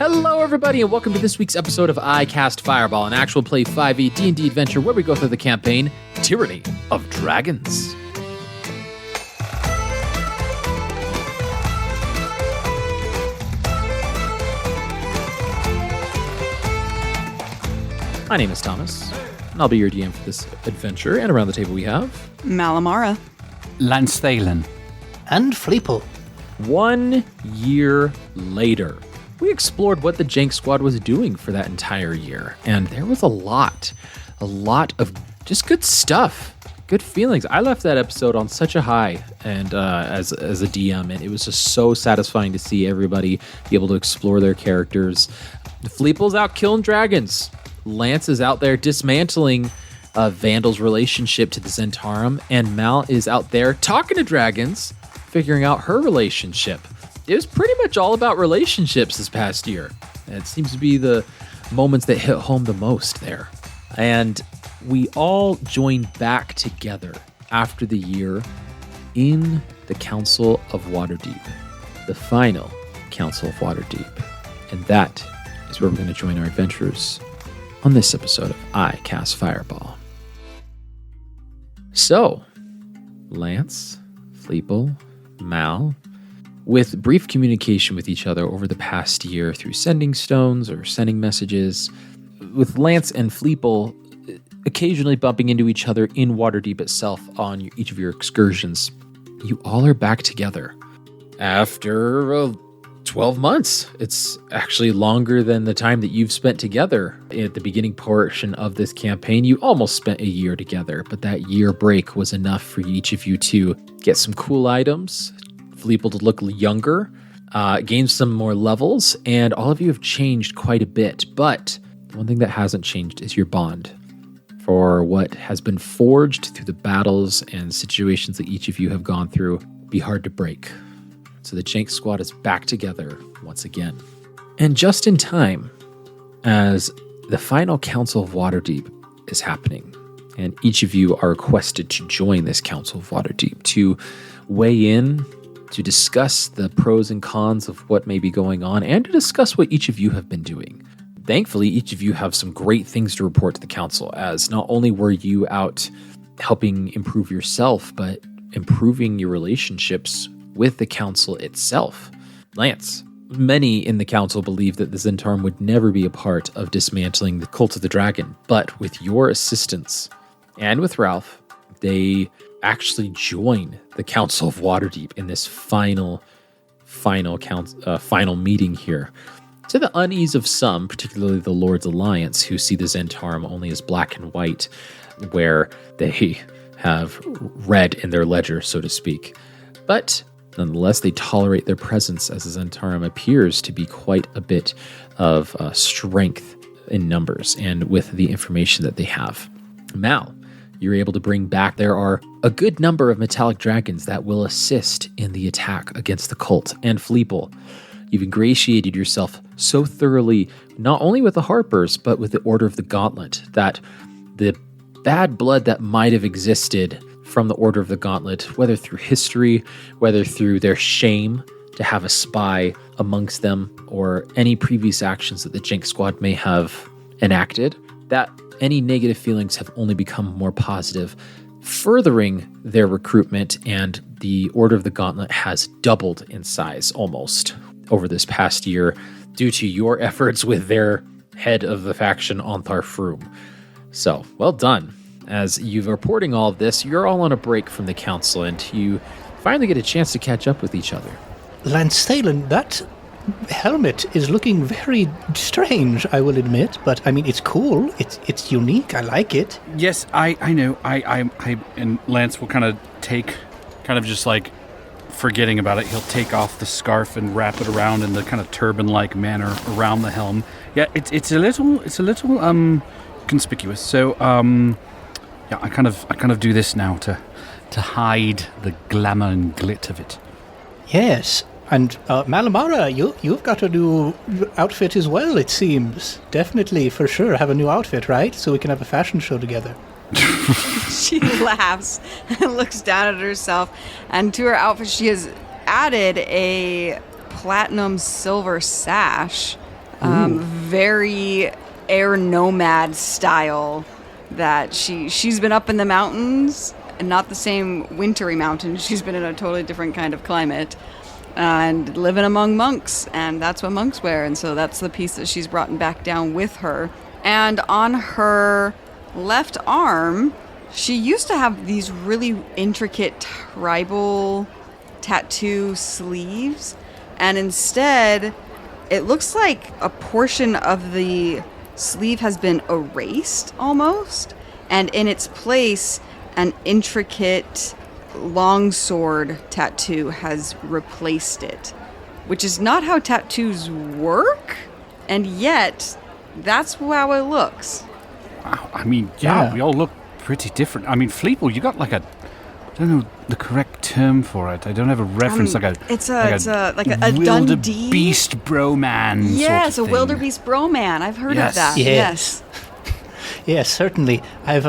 Hello, everybody, and welcome to this week's episode of I Cast Fireball, an actual play 5e D&D adventure where we go through the campaign Tyranny of Dragons. My name is Thomas, and I'll be your DM for this adventure. And around the table we have... Malamara. Lance Thalen. And Fleeple. 1 year later, we explored what the Jank Squad was doing for that entire year. And there was a lot of just good stuff, good feelings. I left that episode on such a high and as a DM, and it was just so satisfying to see everybody be able to explore their characters. Fleeple's out killing dragons. Lance is out there dismantling Vandal's relationship to the Zentarum, and Mal is out there talking to dragons, figuring out her relationship. It was pretty much all about relationships this past year. And it seems to be the moments that hit home the most there. And we all joined back together after the year in the Council of Waterdeep, the final Council of Waterdeep. And that is where we're going to join our adventurers on this episode of I Cast Fireball. So, Lance, Fleeple, Mal, with brief communication with each other over the past year through sending stones or sending messages, with Lance and Fleeple occasionally bumping into each other in Waterdeep itself on each of your excursions, you all are back together after 12 months. It's actually longer than the time that you've spent together at the beginning portion of this campaign. You almost spent a year together, but that year break was enough for each of you to get some cool items, Fleeple to look younger, gain some more levels, and all of you have changed quite a bit. But the one thing that hasn't changed is your bond for what has been forged through the battles and situations that each of you have gone through. Be hard to break. So the Jank Squad is back together once again. And just in time, as the final Council of Waterdeep is happening, and each of you are requested to join this Council of Waterdeep to weigh in, to discuss the pros and cons of what may be going on, and to discuss what each of you have been doing. Thankfully, each of you have some great things to report to the Council, as not only were you out helping improve yourself, but improving your relationships with the Council itself. Lance, many in the Council believe that the Zentarum would never be a part of dismantling the Cult of the Dragon, but with your assistance and with Ralph, they actually join the Council of Waterdeep in this final meeting here. To the unease of some, particularly the Lord's Alliance, who see the Zentarum only as black and white, where they have red in their ledger, so to speak. But nonetheless, they tolerate their presence, as the Zentarum appears to be quite a bit of strength in numbers and with the information that they have. Mal, you're able to bring back, there are a good number of metallic dragons that will assist in the attack against the cult. And Fleeple, you've ingratiated yourself so thoroughly, not only with the Harpers, but with the Order of the Gauntlet, that the bad blood that might have existed from the Order of the Gauntlet, whether through history, whether through their shame to have a spy amongst them, or any previous actions that the Jank Squad may have enacted, that any negative feelings have only become more positive, furthering their recruitment, and the Order of the Gauntlet has doubled in size almost over this past year due to your efforts with their head of the faction, Ontharr Froom. So, well done. As you're reporting all of this, you're all on a break from the Council, and you finally get a chance to catch up with each other. Lance Thalen, that helmet is looking very strange, I will admit, but I mean, it's cool. It's unique. I like it. Yes, I know. I and Lance will kind of just like forgetting about it. He'll take off the scarf and wrap it around in the kind of turban-like manner around the helm. Yeah, it's a little conspicuous. So yeah, I kind of do this now to hide the glamour and glit of it. Yes. And Malamara, you've got a new outfit as well, it seems. Definitely, for sure, have a new outfit, right? So we can have a fashion show together. She laughs and looks down at herself, and to her outfit she has added a platinum silver sash very air nomad style. That she's been up in the mountains, and not the same wintry mountains. She's been in a totally different kind of climate, and living among monks, and that's what monks wear. And so that's the piece that she's brought back down with her. And on her left arm, she used to have these really intricate tribal tattoo sleeves, and instead it looks like a portion of the sleeve has been erased almost, and in its place an intricate longsword tattoo has replaced it, which is not how tattoos work, and yet that's how it looks. Wow. I mean, yeah, we all look pretty different. I mean, Fleeple, you got like a, I don't know the correct term for it. I don't have a reference. It's a Dundee beast broman. Yes, sort of a wildebeest broman. I've heard of that. Yes. Yes, certainly. I've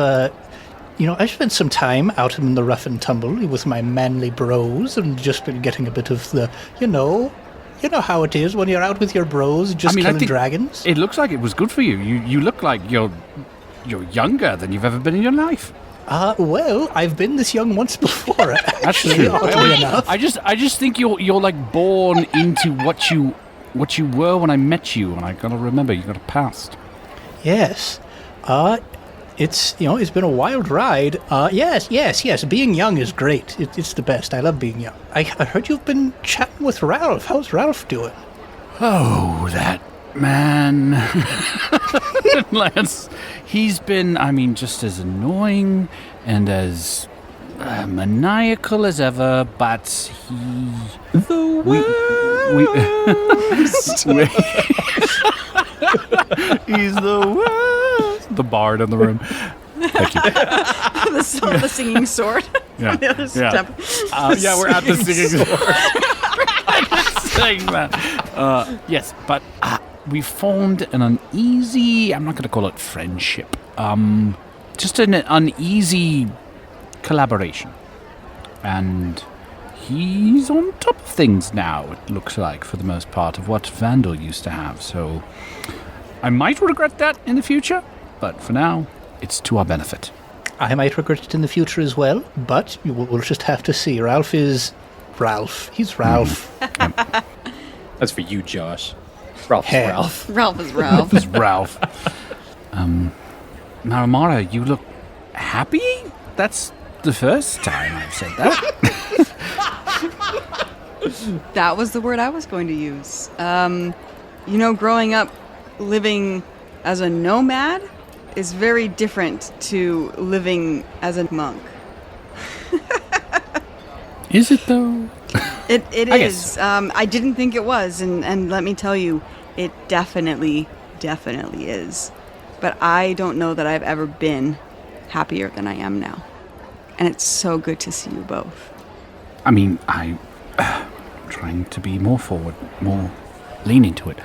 spent some time out in the rough and tumble with my manly bros, and just been getting a bit of the, you know how it is when you're out with your bros, just killing dragons. It looks like it was good for you. You look like you're younger than you've ever been in your life. Well, I've been this young once before. That's true. I just think you're like born into what you were when I met you, and I gotta remember you got a past. Yes. It's been a wild ride. Yes. Being young is great. It's the best. I love being young. I heard you've been chatting with Ralph. How's Ralph doing? Oh, that man. Lance, he's been, just as annoying and as maniacal as ever, but he... The worst! He's the worst. The bard in the room. Thank you. the singing sword. Yeah. Yeah, we're at the singing sword. Saying that. Yes, but we formed an uneasy, I'm not going to call it friendship, just an uneasy collaboration. And he's on top of things now, it looks like, for the most part, of what Vandal used to have. So I might regret that in the future, but for now, it's to our benefit. I might regret it in the future as well, but we'll just have to see. Ralph is Ralph. He's Ralph. That's for you, Josh. Ralph is Ralph. Ralph is Ralph. Is Ralph. Maramara, you look happy? That's the first time I've said that. That was the word I was going to use. Growing up living as a nomad is very different to living as a monk. Is it though? It I is. I didn't think it was, and let me tell you, it definitely is. But I don't know that I've ever been happier than I am now. And it's so good to see you both. I'm trying to be more forward, more lean into it.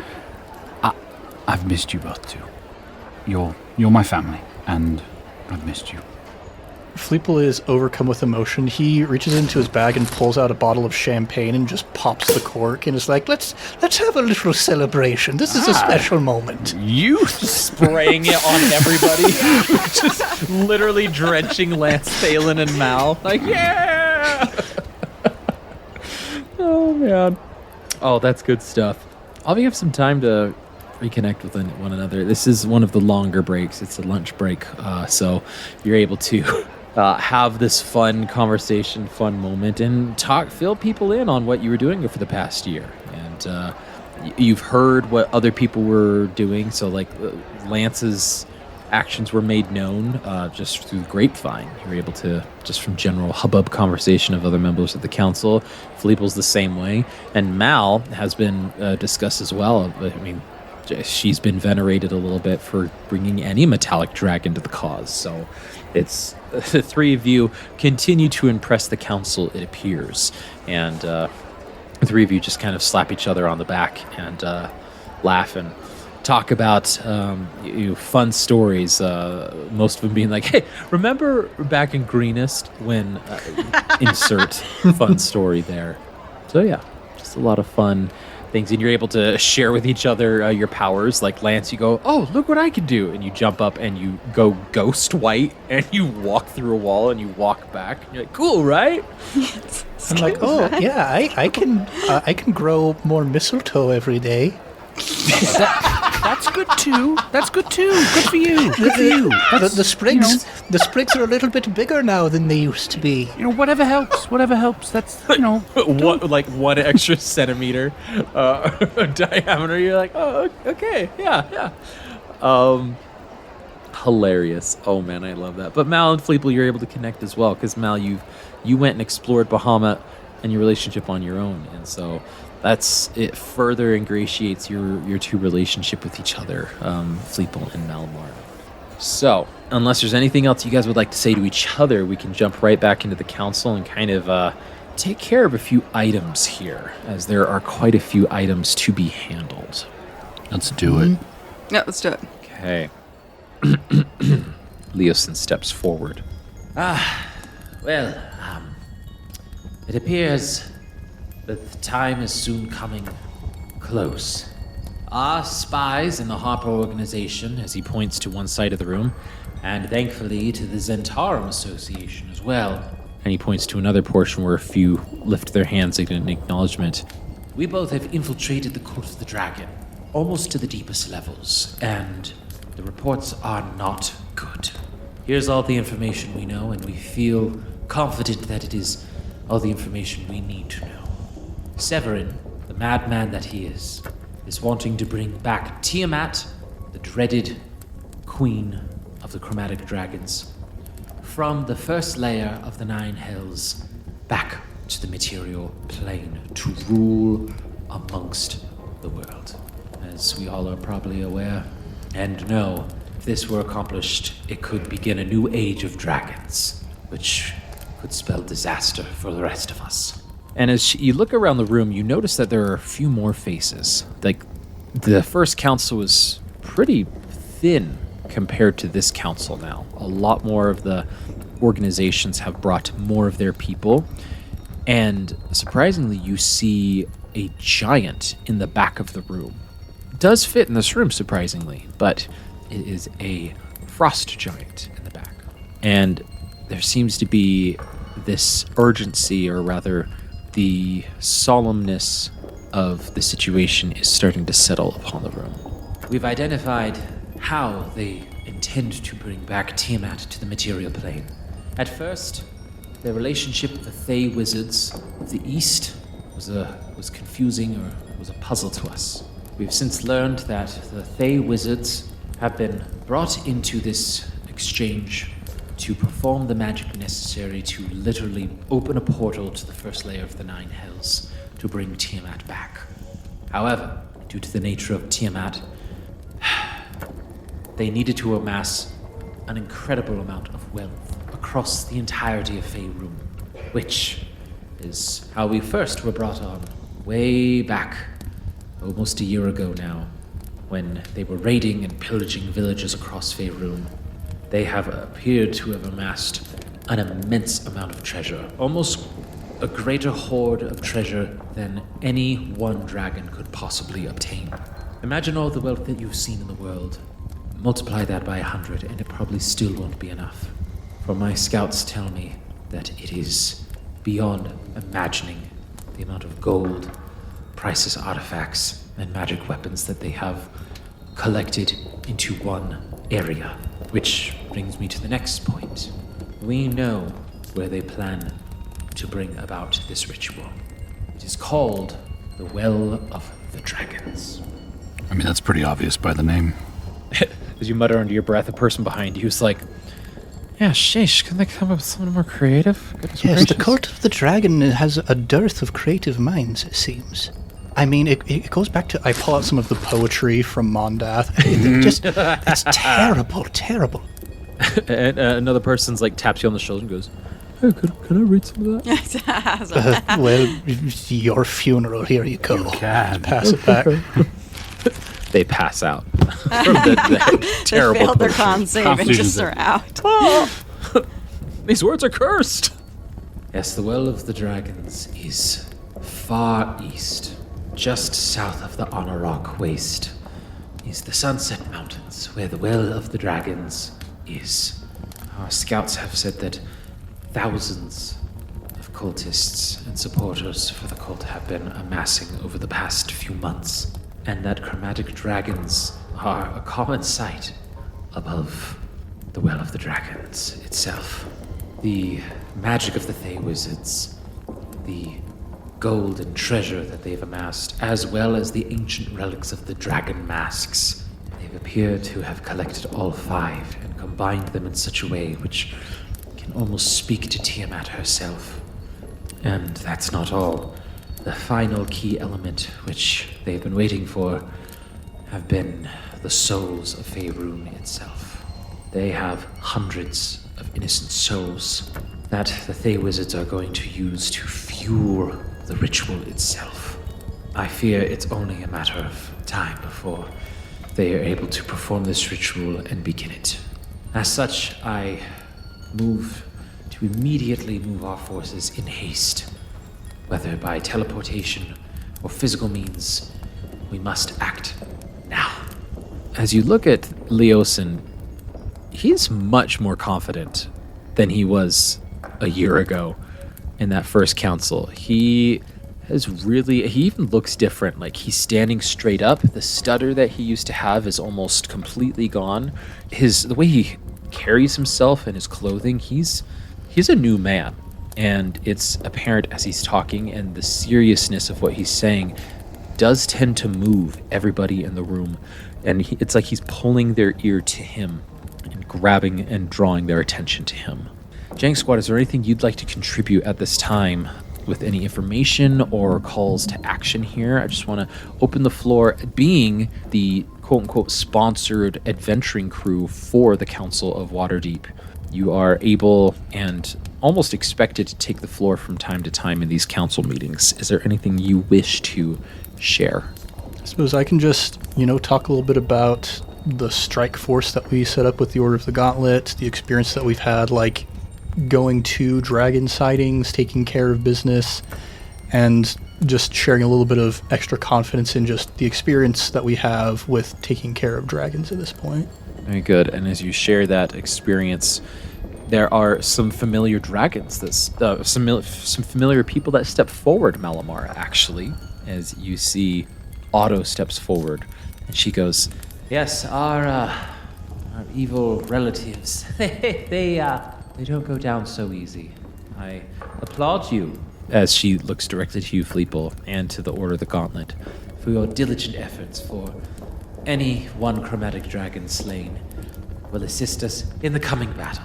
I've missed you both too. You're my family, and I've missed you. Fleeple is overcome with emotion. He reaches into his bag and pulls out a bottle of champagne and just pops the cork and is like, let's have a little celebration. This is a special moment. You spraying it on everybody. Just literally drenching Lance, Thalen, and Mal. Like, yeah! Oh, man. Oh, that's good stuff. I'll have some time to reconnect with one another. This is one of the longer breaks. It's a lunch break, so you're able to have this fun conversation, fun moment, and fill people in on what you were doing for the past year. And you've heard what other people were doing. So, like, Lance's actions were made known just through grapevine. You were able to, just from general hubbub conversation of other members of the council. Fleeple's the same way. And Mal has been discussed as well. I mean, she's been venerated a little bit for bringing any metallic dragon to the cause. So it's the three of you continue to impress the council, it appears. And the three of you just kind of slap each other on the back and laugh and talk about fun stories. Most of them being like, hey, remember back in Greenest when insert fun story there. So yeah, just a lot of fun things, and you're able to share with each other your powers. Like Lance, you go, "Oh, look what I can do," and you jump up and you go ghost white, and you walk through a wall and you walk back. And you're like, "Cool, right?" I'm like, "Oh, yeah, I can grow more mistletoe every day." That's good too. Good for you. Good for you. The sprigs, the sprigs are a little bit bigger now than they used to be. Whatever helps. That's Like 1 extra centimeter diameter. You're like, "Oh, okay, yeah." Hilarious. Oh man, I love that. But Mal and Fleeple, you're able to connect as well, because Mal, you went and explored Bahamut and your relationship on your own, and so it further ingratiates your two relationship with each other, Fleeple and Malamar. So, unless there's anything else you guys would like to say to each other, we can jump right back into the council and kind of take care of a few items here, as there are quite a few items to be handled. Let's do it. Yeah, let's do it. Okay. Leosin steps forward. Well, it appears that the time is soon coming close. Our spies in the Harper organization, As he points to one side of the room, and thankfully to the Zentarum Association as well. and he points to another portion where a few lift their hands in acknowledgement. We both have infiltrated the Court of the Dragon, almost to the deepest levels, and the reports are not good. Here's all the information we know, and we feel confident that it is all the information we need to know. Severin, the madman that he is wanting to bring back Tiamat, the dreaded queen of the chromatic dragons, from the first layer of the Nine Hells back to the material plane to rule amongst the world. As we all are probably aware and know, if this were accomplished, it could begin a new age of dragons, which could spell disaster for the rest of us. And as you look around the room, you notice that there are a few more faces. Like, the first council was pretty thin compared to this council now. A lot more of the organizations have brought more of their people. And surprisingly, you see a giant in the back of the room. It does fit in this room, surprisingly, but it is a frost giant in the back. And there seems to be this urgency, or rather, the solemnness of the situation is starting to settle upon the room. We've identified how they intend to bring back Tiamat to the material plane. At first, their relationship with the Thay wizards of the East was confusing, or was a puzzle to us. We've since learned that the Thay wizards have been brought into this exchange to perform the magic necessary to literally open a portal to the first layer of the Nine Hells to bring Tiamat back. However, due to the nature of Tiamat, they needed to amass an incredible amount of wealth across the entirety of Faerun, which is how we first were brought on way back, almost a year ago now, when they were raiding and pillaging villages across Faerun. They have appeared to have amassed an immense amount of treasure, almost a greater hoard of treasure than any one dragon could possibly obtain. Imagine all the wealth that you've seen in the world. Multiply that by 100, and it probably still won't be enough. For my scouts tell me that it is beyond imagining the amount of gold, priceless artifacts, and magic weapons that they have collected into one area. Which brings me to the next point. We know where they plan to bring about this ritual. It is called the Well of the Dragons. I mean, that's pretty obvious by the name. As you mutter under your breath, a person behind you is like, "Yeah, sheesh, can they come up with something more creative?" Goodness Yes, the gracious. Court of the Dragon has a dearth of creative minds, it seems. I mean, it goes back to... I pull out some of the poetry from Mondath. It's terrible, terrible. And another person's like taps you on the shoulder and goes, "Hey, can I read some of that?" Well, your funeral, here you go. God. Pass it back. They pass out from the terrible They failed their poetry. con save and Constitution just save. are out. These words are cursed. Yes, the Well of the Dragons is far east, just south of the Honor Rock Waste is the Sunset Mountains, where the Well of the Dragons is. Our scouts have said that thousands of cultists and supporters for the cult have been amassing over the past few months, and that chromatic dragons are a common sight above the Well of the Dragons itself. The magic of the Thay Wizards, the gold and treasure that they've amassed, as well as the ancient relics of the dragon masks. They've appeared to have collected all 5 and combined them in such a way which can almost speak to Tiamat herself. And that's not all. The final key element which they've been waiting for have been the souls of Faerun itself. They have hundreds of innocent souls that the Thay Wizards are going to use to fuel the ritual itself. I fear it's only a matter of time before they are able to perform this ritual and begin it. As such, I move to immediately move our forces in haste. Whether by teleportation or physical means, we must act now. As you look at Leosin, he's much more confident than he was a year ago in that first council. He even looks different. Like, he's standing straight up. The stutter that he used to have is almost completely gone. The way he carries himself and his clothing, he's a new man. And it's apparent as he's talking, and the seriousness of what he's saying does tend to move everybody in the room. And it's like he's pulling their ear to him and grabbing and drawing their attention to him. Jank Squad, is there anything you'd like to contribute at this time with any information or calls to action here? I just want to open the floor. Being the quote-unquote sponsored adventuring crew for the Council of Waterdeep, you are able and almost expected to take the floor from time to time in these council meetings. Is there anything you wish to share? I suppose I can just, talk a little bit about the strike force that we set up with the Order of the Gauntlet, the experience that we've had, like going to dragon sightings, taking care of business, and just sharing a little bit of extra confidence in just the experience that we have with taking care of dragons at this point. Very good. And as you share that experience, there are some familiar dragons, some familiar people that step forward, Malamar, actually, as you see Otto steps forward, and she goes, Yes, our evil relatives. They don't go down so easy. I applaud you, as she looks directly to you, Fleeple, and to the Order of the Gauntlet, for your diligent efforts. For any one chromatic dragon slain will assist us in the coming battle.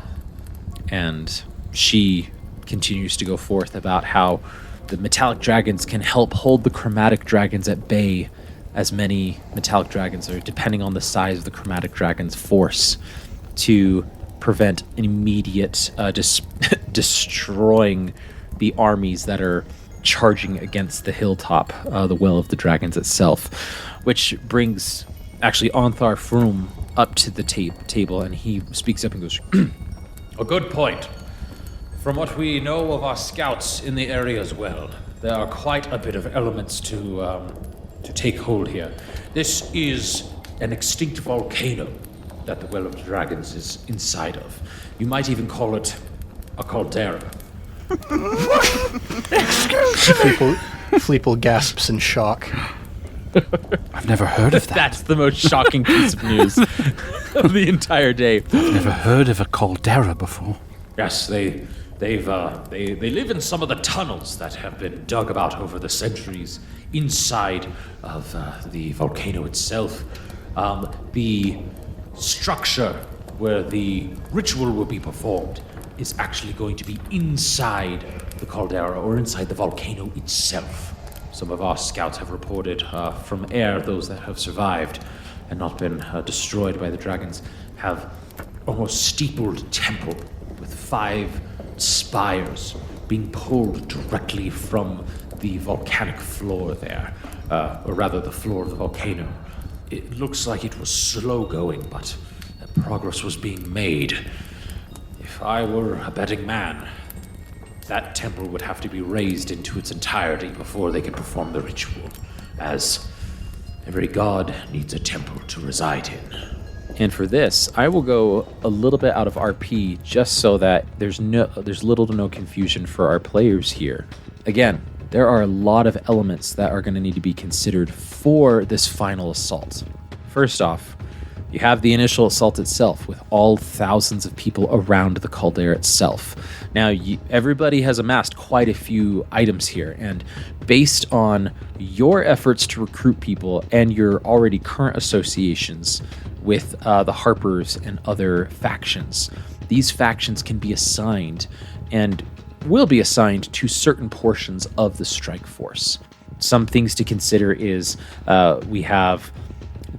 And she continues to go forth about how the metallic dragons can help hold the chromatic dragons at bay, as many metallic dragons are, depending on the size of the chromatic dragon's force, to prevent an immediate destroying the armies that are charging against the hilltop, the Well of the Dragons itself, which brings actually Ontharr Froom up to the table, and he speaks up and goes, A good point. From what we know of our scouts in the area as well, there are quite a bit of elements to take hold here. This is an extinct volcano that the Well of the Dragons is inside of. You might even call it a caldera. Fleeple gasps in shock. I've never heard of that. That's the most shocking piece of news of the entire day. I've never heard of a caldera before. Yes, they live in some of the tunnels that have been dug about over the centuries inside of the volcano itself. The structure where the ritual will be performed is actually going to be inside the caldera or inside the volcano itself. Some of our scouts have reported from air, those that have survived and not been destroyed by the dragons, have almost steepled temple with 5 spires being pulled directly from the volcanic floor there, or rather the floor of the volcano. It looks like it was slow going, but progress was being made. If I were a betting man, that temple would have to be razed into its entirety before they could perform the ritual. as every god needs a temple to reside in. And for this, I will go a little bit out of RP just so that there's little to no confusion for our players here. Again, there are a lot of elements that are going to need to be considered for this final assault. First off, you have the initial assault itself with all thousands of people around the caldera itself. Now, everybody has amassed quite a few items here, and based on your efforts to recruit people and your already current associations with the Harpers and other factions, these factions can be assigned and will be assigned to certain portions of the strike force. Some things to consider is we have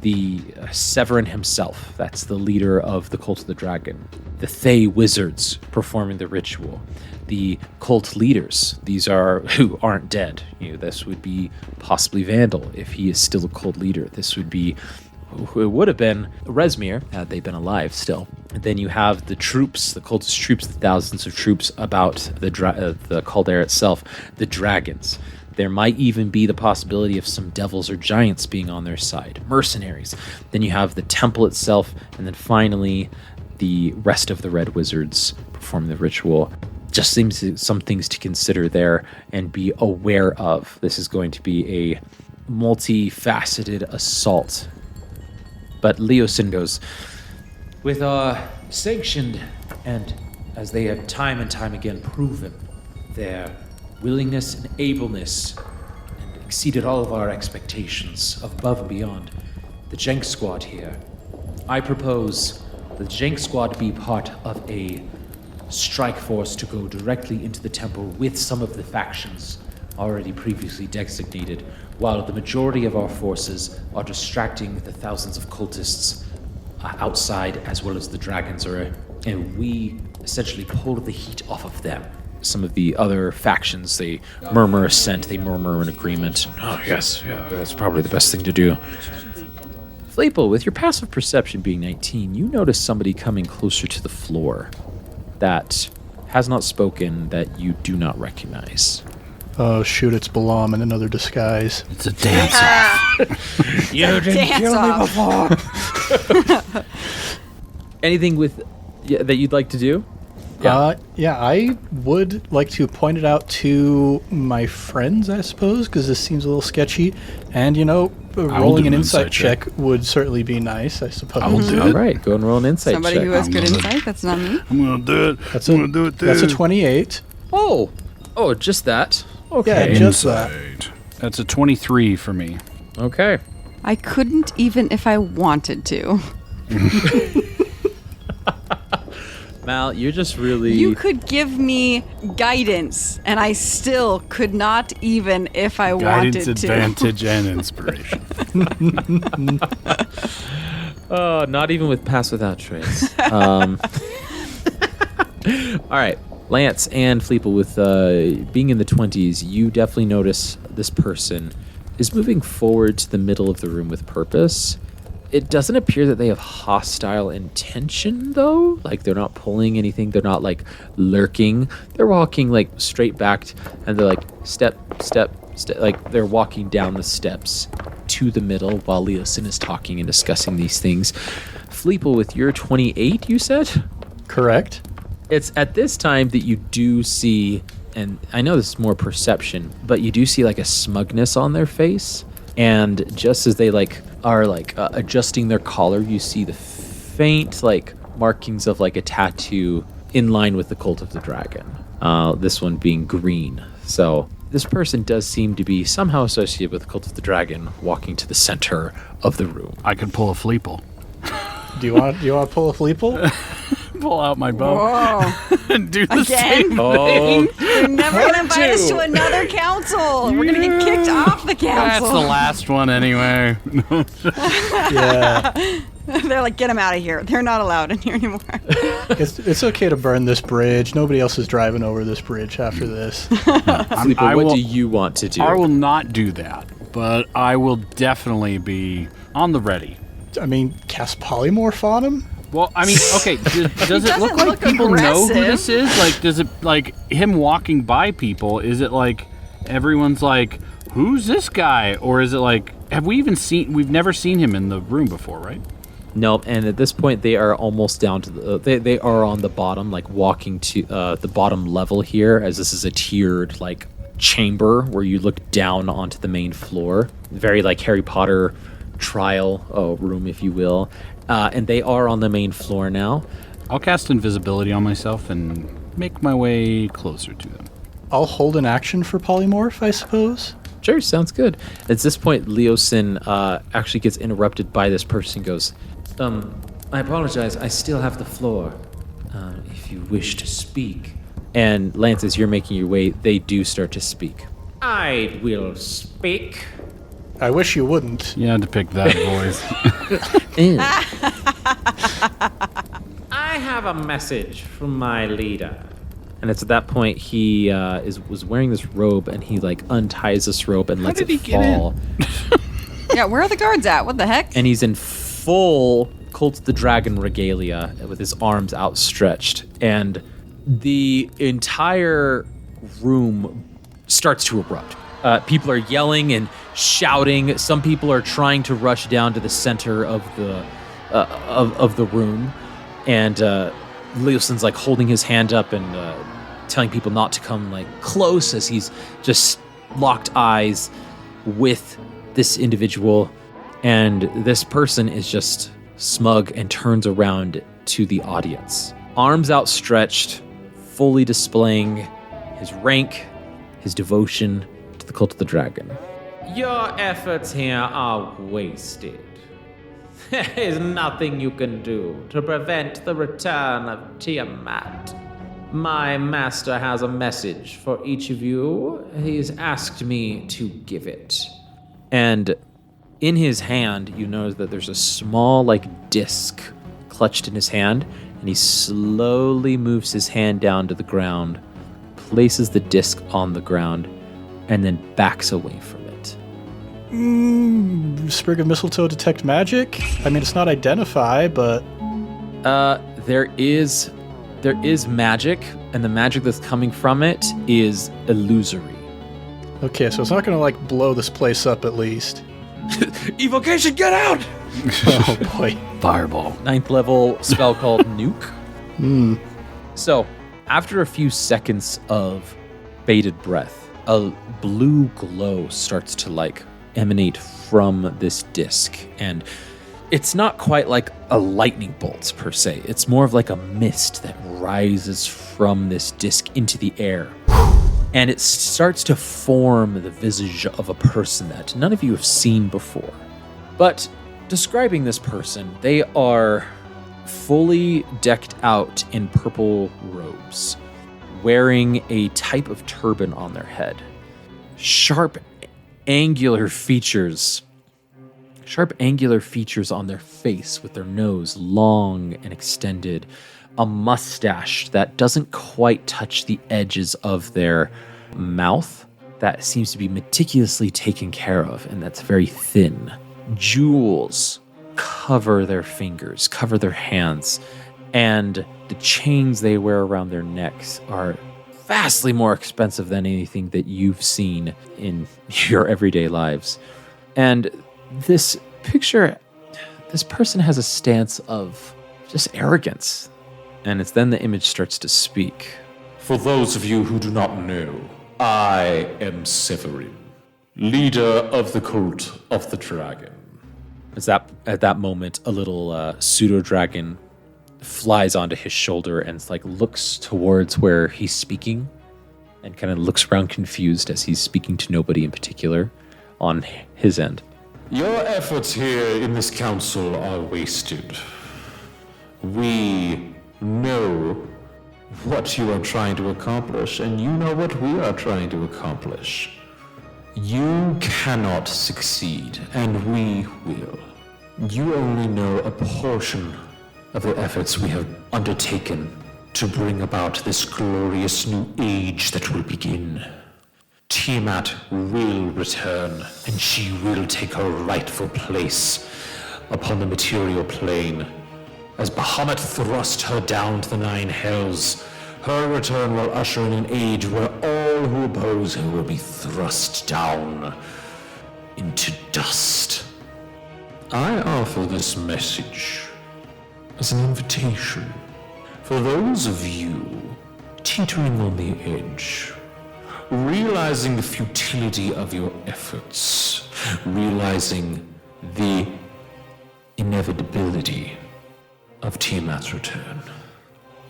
the Severin himself, that's the leader of the Cult of the Dragon. The Thay Wizards performing the ritual. The cult leaders, these are who aren't dead. This would be possibly Vandal if he is still a cult leader. This would be who it would have been Resmir had they been alive still. And then you have the troops, the cultist troops, the thousands of troops about the caldera itself, the dragons. There might even be the possibility of some devils or giants being on their side, mercenaries. Then you have the temple itself, and then finally the rest of the Red Wizards performing the ritual. Just seems some things to consider there and be aware of. This is going to be a multifaceted assault. But Leosin goes, With our sanctioned, and as they have time and time again proven, their willingness and ableness and exceeded all of our expectations of above and beyond, the Jenk Squad here, I propose the Jenk Squad be part of a strike force to go directly into the temple with some of the factions already previously designated, while the majority of our forces are distracting the thousands of cultists outside, as well as the dragons and we essentially pull the heat off of them. some of the other factions, they murmur assent, they murmur an agreement. Oh, yes, yeah, that's probably the best thing to do. Fleeple, with your passive perception being 19, you notice somebody coming closer to the floor that has not spoken, that you do not recognize. Oh, shoot, it's Balam in another disguise. It's a dance-off. You didn't kill me before. Anything that you'd like to do? Yeah, I would like to point it out to my friends, I suppose, because this seems a little sketchy. And, rolling an insight check would certainly be nice, I suppose. I will do All it. right, go and roll an insight Somebody check. who has good insight, that's not me. I'm going to do it. That's I'm going to do it too. That's a 28. Oh, just that. Okay. Yeah, just that. That's a 23 for me. Okay. I couldn't even if I wanted to. Mal, you're just really... You could give me guidance, and I still could not even if I Guidance, wanted to. advantage, and inspiration. not even with Pass Without Trace. All right. Lance and Fleeple, with being in the 20s, you definitely notice this person is moving forward to the middle of the room with purpose. It doesn't appear that they have hostile intention, though. Like, they're not pulling anything. They're not, lurking. They're walking, straight back, and they're, step, like, they're walking down the steps to the middle while Leosin is talking and discussing these things. Fleeple, with your 28, you said? Correct. It's at this time that you do see, and I know this is more perception, but you do see a smugness on their face. And just as they are adjusting their collar, you see the faint markings of a tattoo in line with the Cult of the Dragon. This one being green. So this person does seem to be somehow associated with the Cult of the Dragon, walking to the center of the room. I could pull a Fleeple. Do you want to pull a Fleeple? Pull out my bow Whoa. and do the Again? same Oh, You're never going to invite us to another council. We're going to get kicked off the That's council. the last one anyway. Yeah. They're like, get them out of here. They're not allowed in here anymore. It's okay to burn this bridge. Nobody else is driving over this bridge after this. Fleeple, what do you want to do? I will not do that, but I will definitely be on the ready. I mean, cast polymorph on him? Well, I mean, okay, does it look doesn't like look people know who aggressive. this is? Does it, him walking by people, is it everyone's who's this guy? Or is it like, we've never seen him in the room before, right? Nope, and at this point they are almost down to they are on the bottom, like walking to the bottom level here, as this is a tiered like chamber where you look down onto the main floor. Very like Harry Potter trial room, if you will. And they are on the main floor now. I'll cast invisibility on myself and make my way closer to them. I'll hold an action for polymorph, I suppose. Sure, sounds good. At this point, Leosin actually gets interrupted by this person. Goes, I apologize. I still have the floor. If you wish to speak. and Lance, as you're making your way, they do start to speak. I will speak. I wish you wouldn't. You had to pick that voice. I have a message from my leader. And it's at that point he was wearing this robe, and he like unties this robe and lets it fall. Yeah, where are the guards at? What the heck? And he's in full Cult of the Dragon regalia with his arms outstretched, and the entire room starts to erupt. People are yelling and shouting. Some people are trying to rush down to the center of the room, and Leosin's like holding his hand up and telling people not to come like close, as he's just locked eyes with this individual, and this person is just smug and turns around to the audience, arms outstretched, fully displaying his rank, his devotion to the Cult of the Dragon. Your efforts here are wasted. There is nothing you can do to prevent the return of Tiamat. My master has a message for each of you. He's asked me to give it. And in his hand, you notice that there's a small, like, disc clutched in his hand, and he slowly moves his hand down to the ground, places the disc on the ground, and then backs away from it. Sprig of Mistletoe detect magic? I mean, it's not identify, but... There is magic, and the magic that's coming from it is illusory. Okay, so it's not going to, like, blow this place up at least. Evocation, get out! Oh, boy. Fireball. 9th level spell called Nuke. So, after a few seconds of bated breath, a blue glow starts to, like, emanate from this disc, and it's not quite like a lightning bolt per se. It's more of like a mist that rises from this disc into the air, and it starts to form the visage of a person that none of you have seen before. But describing this person, they are fully decked out in purple robes, wearing a type of turban on their head. Sharp angular features on their face, with their nose long and extended, a mustache that doesn't quite touch the edges of their mouth, that seems to be meticulously taken care of, and that's very thin. Jewels cover their fingers, cover their hands, and the chains they wear around their necks are vastly more expensive than anything that you've seen in your everyday lives. And this person has a stance of just arrogance. And it's then the image starts to speak. For those of you who do not know, I am Severin, leader of the Cult of the Dragon. At that moment, a little pseudo-dragon flies onto his shoulder and like looks towards where he's speaking, and kind of looks around confused as he's speaking to nobody in particular on his end. Your efforts here in this council are wasted. We know what you are trying to accomplish, and you know what we are trying to accomplish. You cannot succeed, and we will. You only know a portion of the efforts we have undertaken to bring about this glorious new age that will begin. Tiamat will return, and she will take her rightful place upon the material plane. As Bahamut thrust her down to the 9 hells, Her return will usher in an age where all who oppose her will be thrust down into dust. I offer this message as an invitation for those of you teetering on the edge, realizing the futility of your efforts, realizing the inevitability of Tiamat's return.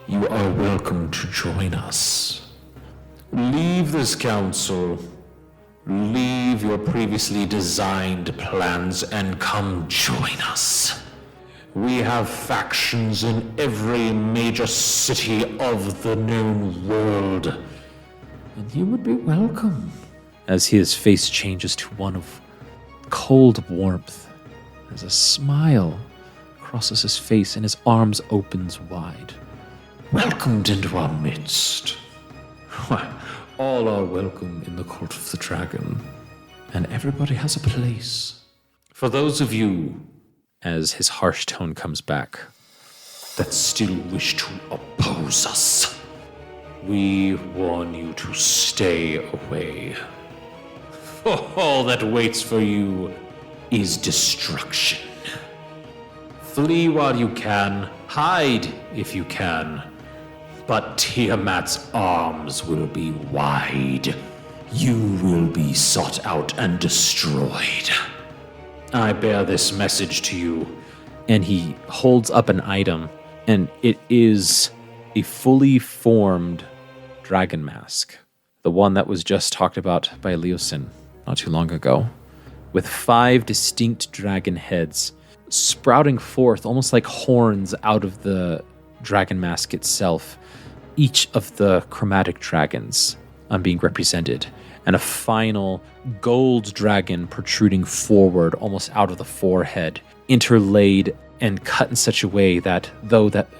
You are welcome to join us. Leave this council, leave your previously designed plans, and come join us. We have factions in every major city of the known world, and you would be welcome. As his face changes to one of cold warmth, as a smile crosses his face and his arms opens wide. Welcomed into our midst. Why, all are welcome in the Court of the Dragon, and everybody has a place. For those of you, as his harsh tone comes back, that still wish to oppose us, we warn you to stay away. For all that waits for you is destruction. Flee while you can, hide if you can, but Tiamat's arms will be wide. You will be sought out and destroyed. I bear this message to you. and he holds up an item, and it is a fully formed dragon mask, the one that was just talked about by Leosin not too long ago, with 5 distinct dragon heads sprouting forth almost like horns out of the dragon mask itself, each of the chromatic dragons being represented, and a final gold dragon protruding forward almost out of the forehead, interlaid and cut in such a way that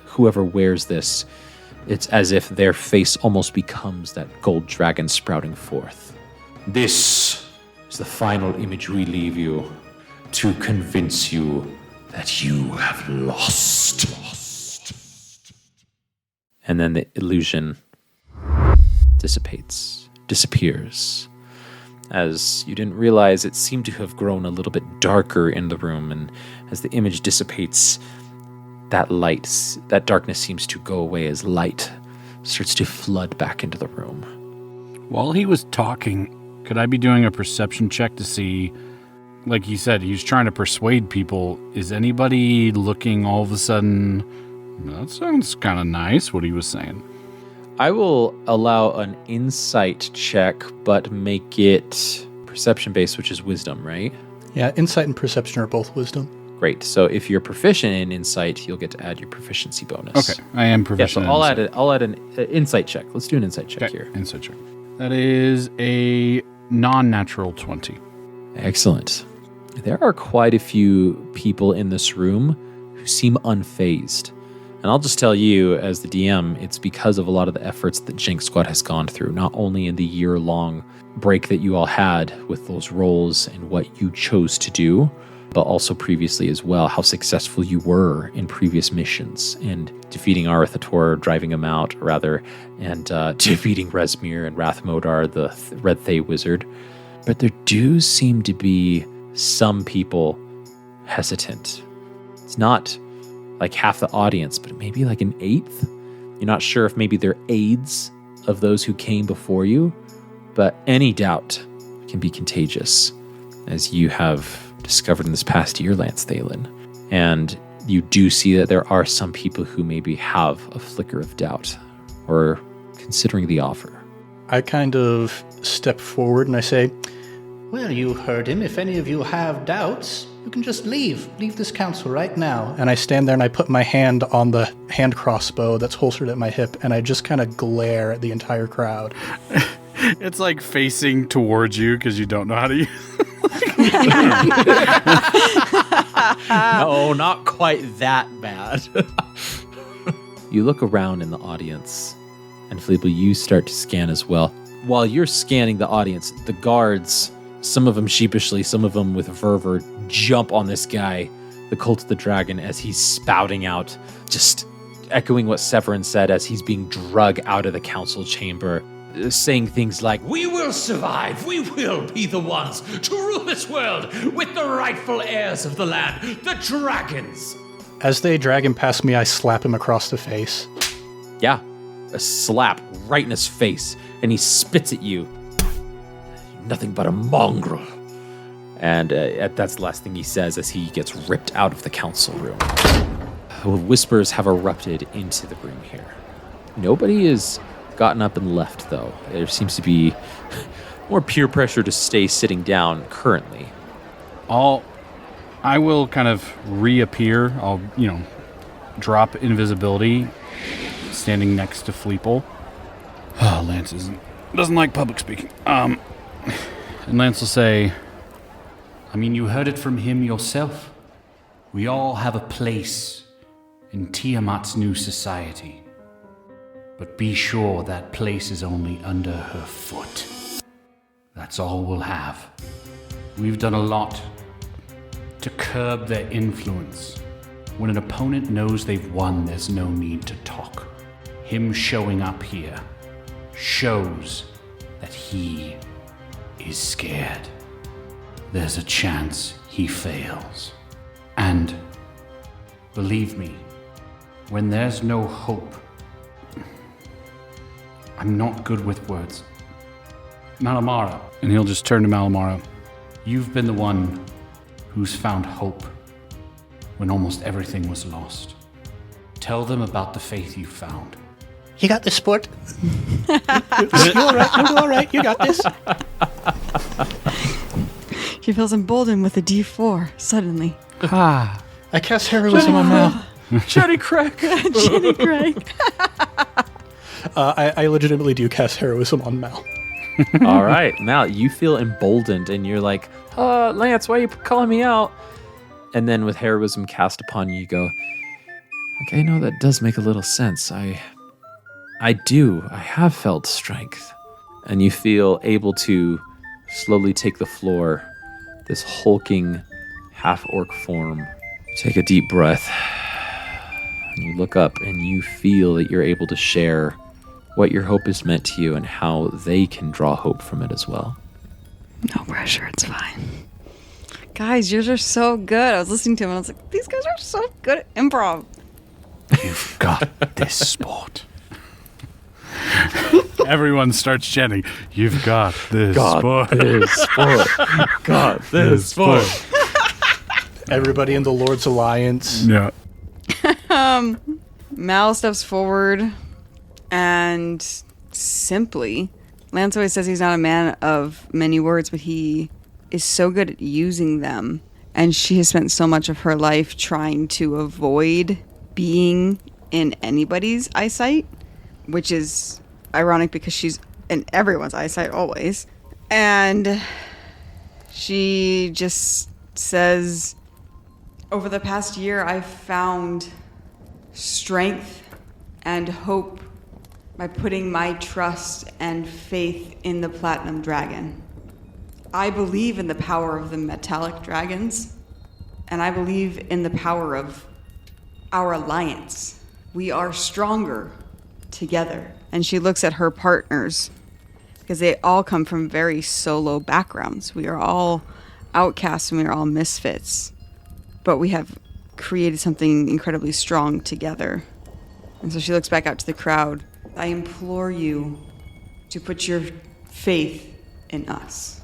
whoever wears this, it's as if their face almost becomes that gold dragon sprouting forth. This is the final image we leave you to convince you that you have lost. And then the illusion disappears. As you didn't realize, it seemed to have grown a little bit darker in the room, and as the image dissipates, that darkness seems to go away as light starts to flood back into the room. While he was talking, could I be doing a perception check to see, like he said, he was trying to persuade people. Is anybody looking all of a sudden, that sounds kind of nice, what he was saying? I will allow an insight check, but make it perception-based, which is wisdom, right? Yeah, insight and perception are both wisdom. Great. So if you're proficient in insight, you'll get to add your proficiency bonus. Okay, I am proficient. Yeah, so I'll add an insight check. Let's do an insight check here. Insight check. That is a non-natural 20. Excellent. There are quite a few people in this room who seem unfazed. And I'll just tell you, as the DM, it's because of a lot of the efforts that Jinx Squad has gone through, not only in the year-long break that you all had with those roles and what you chose to do, but also previously as well, how successful you were in previous missions and defeating Arathator, driving him out, rather, and defeating Resmir and Rathmodar, the Red Thay wizard. But there do seem to be some people hesitant. It's not like half the audience, but maybe like an eighth. You're not sure if maybe they're aides of those who came before you, but any doubt can be contagious, as you have discovered in this past year, Lance Thalen. And you do see that there are some people who maybe have a flicker of doubt or considering the offer. I kind of step forward and I say, well, you heard him. If any of you have doubts, you can just leave. Leave this council right now. And I stand there and I put my hand on the hand crossbow that's holstered at my hip, and I just kind of glare at the entire crowd. It's like facing towards you because you don't know how to use No, not quite that bad. You look around in the audience, and Fleeple, you start to scan as well. While you're scanning the audience, the guards, some of them sheepishly, some of them with fervor, jump on this guy, the Cult of the Dragon, as he's spouting out just echoing what Severin said as he's being drug out of the council chamber, saying things like, We will survive. We will be the ones to rule this world with the rightful heirs of the land, the dragons. As they drag him past me, I slap him across the face. yeah, a slap right in his face, and he spits at you. Nothing but a mongrel. And that's the last thing he says as he gets ripped out of the council room. Whispers have erupted into the room here. Nobody has gotten up and left, though. There seems to be more peer pressure to stay sitting down currently. I will kind of reappear. I'll, drop invisibility, standing next to Fleeple. Oh, Lance doesn't like public speaking. And Lance will say, you heard it from him yourself. We all have a place in Tiamat's new society. But be sure that place is only under her foot. That's all we'll have. We've done a lot to curb their influence. When an opponent knows they've won, there's no need to talk. Him showing up here shows that he is scared. There's a chance he fails. And believe me, when there's no hope, I'm not good with words. Malamara, and he'll just turn to Malamara. you've been the one who's found hope when almost everything was lost. Tell them about the faith you found. You got this, sport. You're all right. You're all right. You got this. He feels emboldened with a D4 suddenly. I cast heroism on Mal. Jenny Craig! Jenny Craig. I legitimately do cast heroism on Mal. All right, Mal, you feel emboldened, and you're like, Lance, why are you calling me out? And then with heroism cast upon you, you go, okay, no, that does make a little sense. I have felt strength. And you feel able to slowly take the floor, this hulking half-orc form. Take a deep breath. And you look up and you feel that you're able to share what your hope has meant to you and how they can draw hope from it as well. No pressure, it's fine. Guys, yours are so good. I was listening to him and I was like, these guys are so good at improv. You've got this, sport. Everyone starts chanting, you've got this, sport. This sport. Got this sport. Everybody in the Lord's Alliance. Yeah. Mal steps forward and simply, Lance always says he's not a man of many words, but he is so good at using them. And she has spent so much of her life trying to avoid being in anybody's eyesight, which is ironic because she's in everyone's eyesight always. And she just says, over the past year, I've found strength and hope by putting my trust and faith in the Platinum Dragon. I believe in the power of the metallic dragons, and I believe in the power of our alliance. We are stronger together. And she looks at her partners, because they all come from very solo backgrounds. We are all outcasts and we are all misfits. But we have created something incredibly strong together. And so she looks back out to the crowd. I implore you to put your faith in us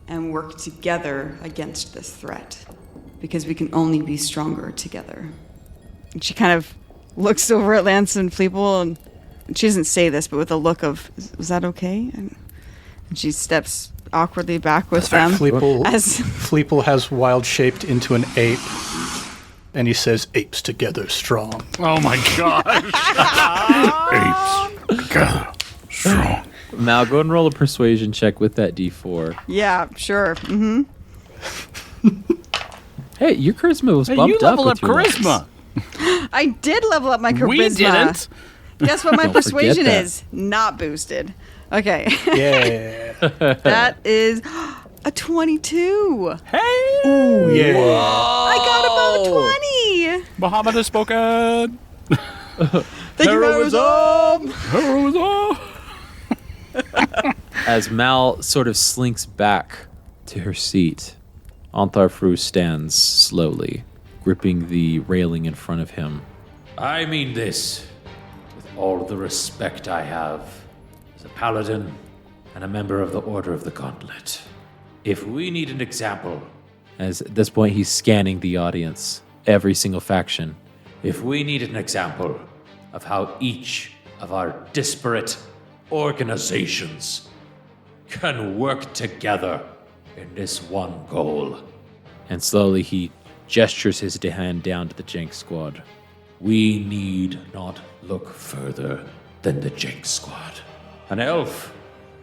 and work together against this threat, because we can only be stronger together. And she kind of looks over at Lance and Fleeple, and she doesn't say this, but with a look of, was that okay? And she steps awkwardly back with them. Fleeple has wild shaped into an ape, and he says, apes together strong. Oh my gosh. Apes together strong. Mal, go ahead and roll a persuasion check with that D4. Yeah, sure. Mm-hmm. Hey, your charisma was bumped you up. level up charisma. I did level up my charisma. We didn't. Guess what my Don't persuasion forget that. is? Not boosted. Okay. Yeah. That is a 22. Hey. Yeah. I got above 20. Muhammad has spoken. Thank you, Heroism! Heroism! As Mal sort of slinks back to her seat, Antharfru stands slowly, gripping the railing in front of him. I mean this with all the respect I have as a paladin and a member of the Order of the Gauntlet. If we need an example, As at this point he's scanning the audience, every single faction. if we need an example of how each of our disparate organizations can work together in this one goal, And slowly he gestures his hand down to the Jank Squad. we need not look further than the Jink Squad. An elf,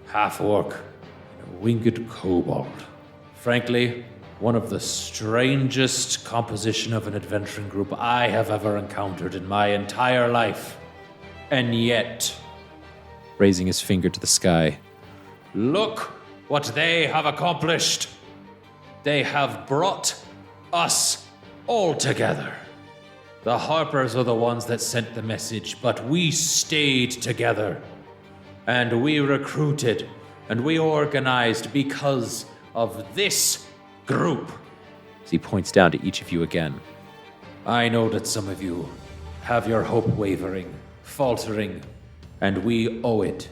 half-orc, and a winged kobold. Frankly, one of the strangest composition of an adventuring group I have ever encountered in my entire life. And yet, Raising his finger to the sky. look what they have accomplished. They have brought us all together. The Harpers are the ones that sent the message, but we stayed together. And we recruited and we organized because of this group. As he points down to each of you again. I know that some of you have your hope wavering, faltering, and we owe it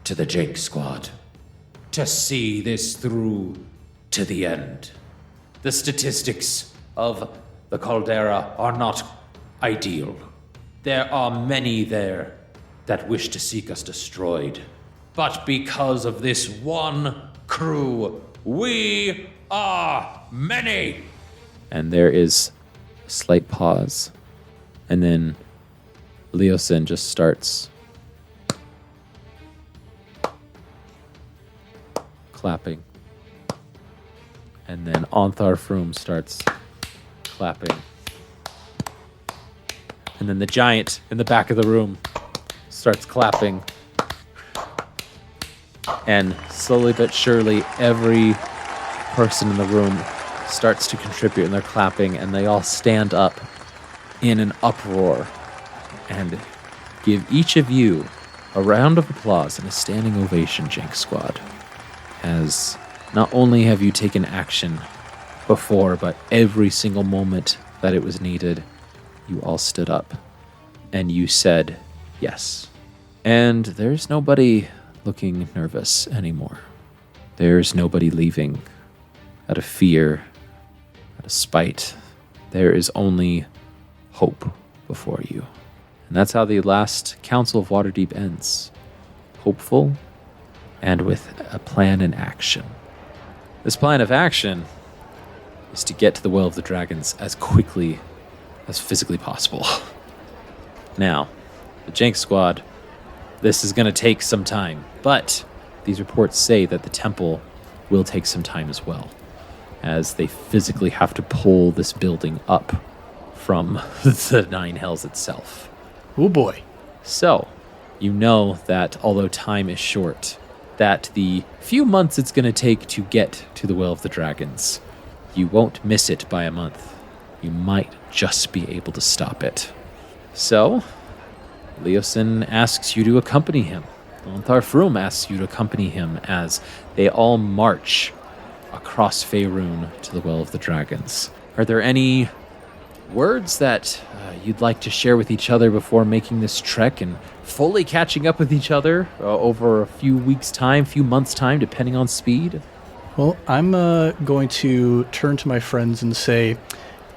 to the Jake Squad to see this through to the end. The statistics of the Caldera are not ideal. There are many there that wish to seek us destroyed. But because of this one crew, we are many. And there is a slight pause. And then Leosin just starts clapping. And then Antharfrum starts clapping. And then the giant in the back of the room starts clapping. And slowly but surely, every person in the room starts to contribute, and they're clapping, and they all stand up in an uproar and give each of you a round of applause and a standing ovation, Jank Squad. As not only have you taken action before, but every single moment that it was needed, you all stood up and you said yes. And there's nobody looking nervous anymore. There's nobody leaving out of fear, out of spite. There is only hope before you. And that's how the last Council of Waterdeep ends. Hopeful and with a plan in action. This plan of action is to get to the Well of the Dragons as quickly as physically possible. Now, the Jank Squad, this is going to take some time, but these reports say that the temple will take some time as well, as they physically have to pull this building up from the Nine Hells itself. Oh boy. So, you know that although time is short, that the few months it's going to take to get to the Well of the Dragons, you won't miss it by a month. You might just be able to stop it. So, Leosin asks you to accompany him. Antharfrum asks you to accompany him as they all march across Faerun to the Well of the Dragons. Are there any words that you'd like to share with each other before making this trek and fully catching up with each other over a few weeks' time, few months' time, depending on speed? Well, I'm going to turn to my friends and say,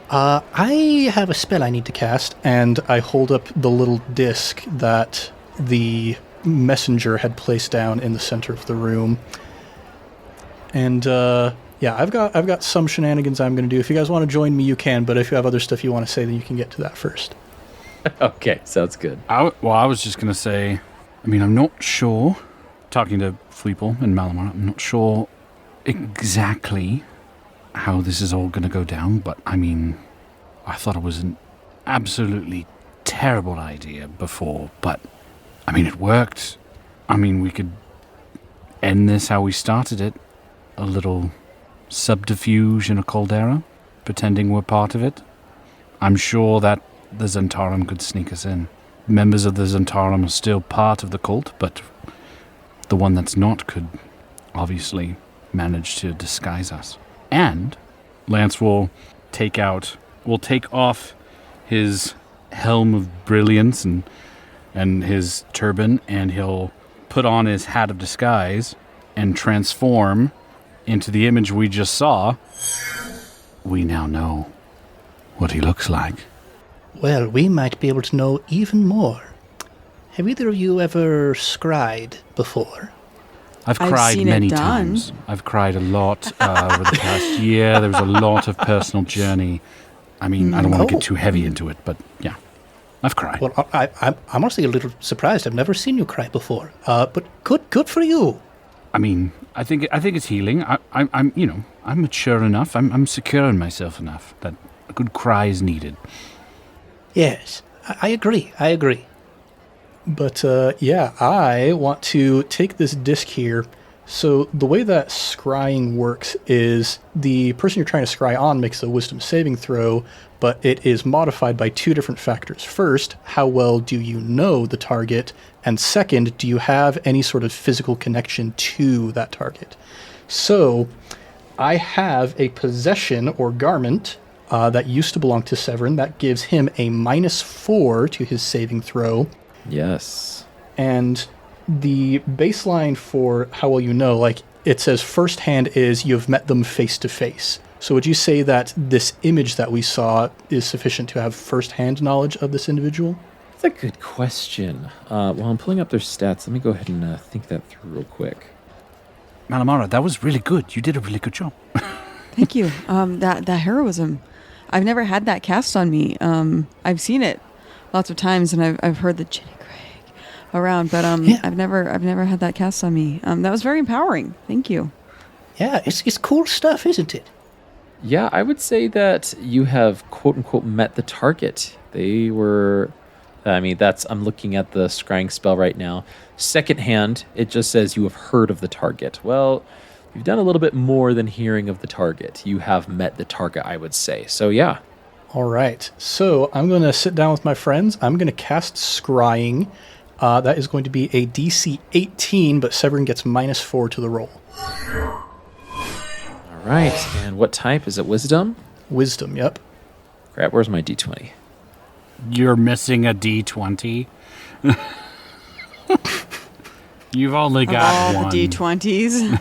I have a spell I need to cast, and I hold up the little disc that the messenger had placed down in the center of the room. And yeah, I've got some shenanigans I'm going to do. If you guys want to join me, you can. But if you have other stuff you want to say, then you can get to that first. Okay, sounds good. I was just going to say, I mean, I'm not sure, talking to Fleeple and Malamar, I'm not sure exactly how this is all going to go down, but I mean, I thought it was an absolutely terrible idea before, but I mean, it worked. I mean, we could end this how we started it, a little subterfuge in a caldera, pretending we're part of it. I'm sure that the Zentarum could sneak us in. members of the Zentarum are still part of the cult, but the one that's not could obviously manage to disguise us. And Lance will take off his helm of brilliance and his turban, and he'll put on his hat of disguise and transform into the image we just saw. We now know what he looks like. Well, we might be able to know even more. Have either of you ever scried before? I've I've cried seen it many done. times. I've cried a lot over the past year. There was a lot of personal journey. I mean, I don't want to get too heavy into it, but yeah, I've cried. Well, I'm honestly a little surprised. I've never seen you cry before. But good for you. I mean, I think it's healing. I'm mature enough. I'm secure in myself enough that a good cry is needed. Yes, I agree. But, yeah, I want to take this disc here. So the way that scrying works is the person you're trying to scry on makes a wisdom saving throw, but it is modified by two different factors. First, how well do you know the target? And second, do you have any sort of physical connection to that target? So I have a possession or garment that used to belong to Severin that gives him a -4 to his saving throw. Yes. And the baseline for how well you know, like it says firsthand is you've met them face to face. So would you say that this image that we saw is sufficient to have firsthand knowledge of this individual? That's a good question. While I'm pulling up their stats, let me go ahead and think that through real quick. Malamara, that was really good. You did a really good job. Thank you. That heroism. I've never had that cast on me. I've seen it lots of times, and I've heard the Jenny Craig around, but Yeah. I've never had that cast on me. That was very empowering. Thank you. Yeah, it's cool stuff, isn't it? Yeah, I would say that you have quote unquote met the target. They were, I'm looking at the scrying spell right now. Second hand, it just says you have heard of the target. Well, you've done a little bit more than hearing of the target. You have met the target, I would say. So yeah. All right, so I'm going to sit down with my friends. I'm going to cast Scrying. That is going to be a DC 18, but Severin gets -4 to the roll. All right. And what type? Is it wisdom? Wisdom, yep. Crap, where's my D20? You're missing a D20. You've only got All one. the D20s.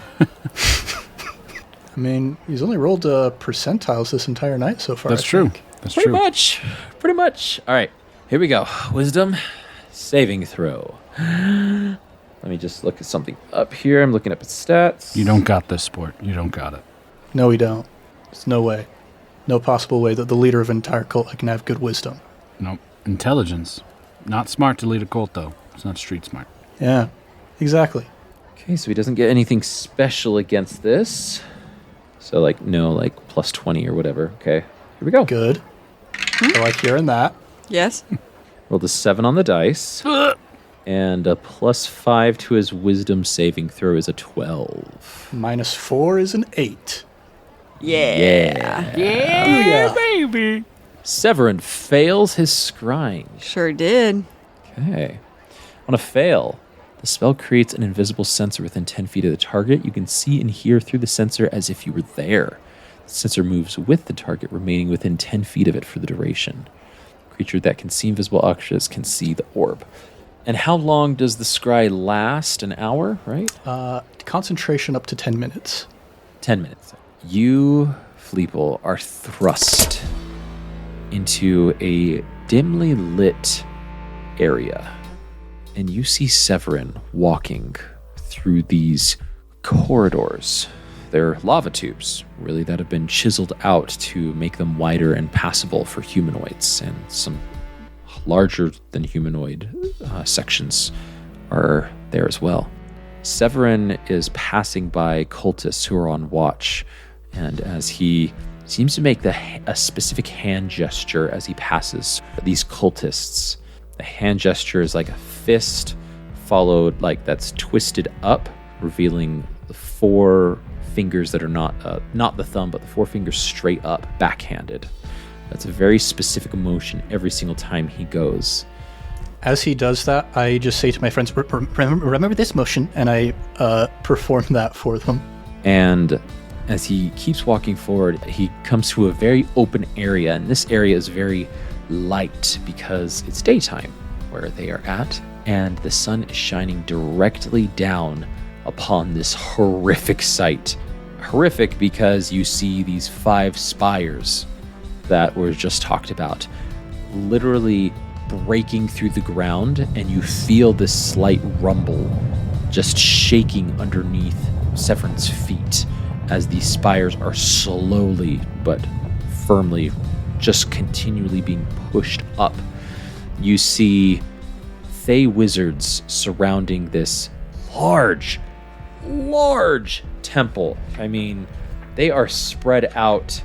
I mean, he's only rolled percentiles this entire night so far. That's I true. think. That's Pretty true. much. Pretty much. All right. Here we go. Wisdom saving throw. Let me just look at something up here. I'm looking up at stats. You don't got this, sport. You don't got it. No, we don't. There's no way. No possible way that the leader of an entire cult can have good wisdom. Nope. Intelligence. Not smart to lead a cult, though. It's not street smart. Yeah, exactly. Okay, so he doesn't get anything special against this. So, no, plus 20 or whatever. Okay, here we go. Good. I like hearing that. Yes. Rolled a 7 on the dice. And a +5 to his wisdom saving throw is a 12. -4 is an 8. Yeah. Yeah. Baby. Severin fails his scrying. Sure did. Okay. On a fail, the spell creates an invisible sensor within 10 feet of the target. You can see and hear through the sensor as if you were there. The sensor moves with the target, remaining within 10 feet of it for the duration. A creature that can see invisible objects can see the orb. And how long does the scry last? An hour, right? Concentration up to 10 minutes. 10 minutes. You, Fleeple, are thrust into a dimly lit area. And you see Severin walking through these corridors. They're lava tubes, really, that have been chiseled out to make them wider and passable for humanoids. And some larger than humanoid sections are there as well. Severin is passing by cultists who are on watch. And as he seems to make a specific hand gesture as he passes these cultists, the hand gesture is like a fist followed, that's twisted up, revealing the 4 fingers that are not the thumb, but the 4 fingers straight up, backhanded. That's a very specific emotion every single time he goes. As he does that, I just say to my friends, remember this motion, and I perform that for them. And as he keeps walking forward, he comes to a very open area, and this area is very light because it's daytime where they are at, and the sun is shining directly down upon this horrific sight. Horrific because you see these 5 spires that were just talked about literally breaking through the ground, and you feel this slight rumble just shaking underneath Severin's feet as these spires are slowly but firmly just continually being pushed up. You see Fey wizards surrounding this large temple. I mean, they are spread out